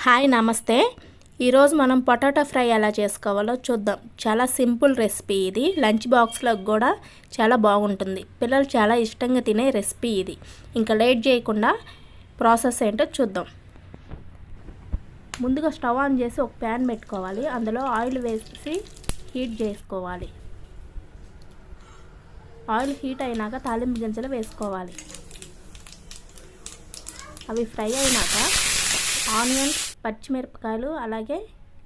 Hi నమస్తే. ఈరోజు మనం పొటాటో ఫ్రై ఎలా చేసుకోవాలో చూద్దాం. చాలా సింపుల్ రెసిపీ ఇది. లంచ్ బాక్స్లో కూడా చాలా బాగుంటుంది. పిల్లలు చాలా ఇష్టంగా తినే రెసిపీ ఇది. ఇంకా లేట్ చేయకుండా ప్రాసెస్ ఏంటో చూద్దాం. ముందుగా స్టవ్ ఆన్ చేసి ఒక ప్యాన్ పెట్టుకోవాలి. అందులో ఆయిల్ వేసి హీట్ చేసుకోవాలి. ఆయిల్ హీట్ అయినాక తాలింపు గింజలు వేసుకోవాలి. అవి ఫ్రై అయినాక ఆనియన్స్, పచ్చిమిరపకాయలు అలాగే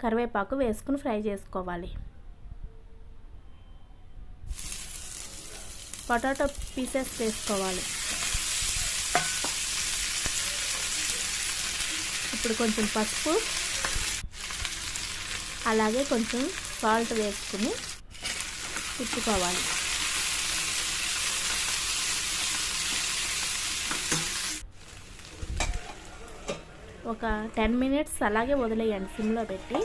కరివేపాకు వేసుకుని ఫ్రై చేసుకోవాలి. పొటాటో పీసెస్ వేసుకోవాలి. ఇప్పుడు కొంచెం పసుపు అలాగే కొంచెం సాల్ట్ వేసుకుని తిప్పుకోవాలి. ఒక 10 మినిట్స్ అలాగే వదిలేయండి సిమ్లో పెట్టి.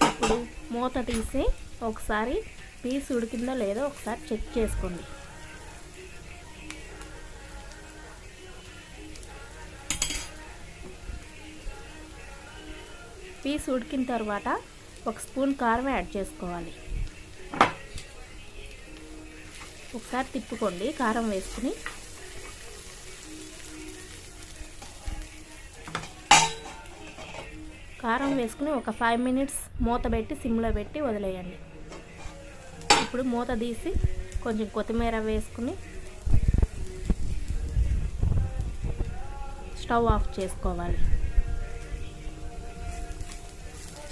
ఇప్పుడు మూత తీసి ఒకసారి పీస్ ఉడికిందో లేదో ఒకసారి చెక్ చేసుకోండి. పీస్ ఉడికిన తర్వాత ఒక స్పూన్ కారం యాడ్ చేసుకోవాలి. ఒకసారి తిప్పుకోండి కారం వేసుకుని. కారం వేసుకుని ఒక 5 మినిట్స్ మూత పెట్టి సిమ్లో పెట్టి వదిలేయండి. ఇప్పుడు మూత తీసి కొంచెం కొత్తిమీర వేసుకుని స్టవ్ ఆఫ్ చేసుకోవాలి.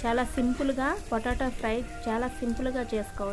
చాలా సింపుల్గా పొటాటో ఫ్రై చాలా సింపుల్గా చేసుకోవచ్చు.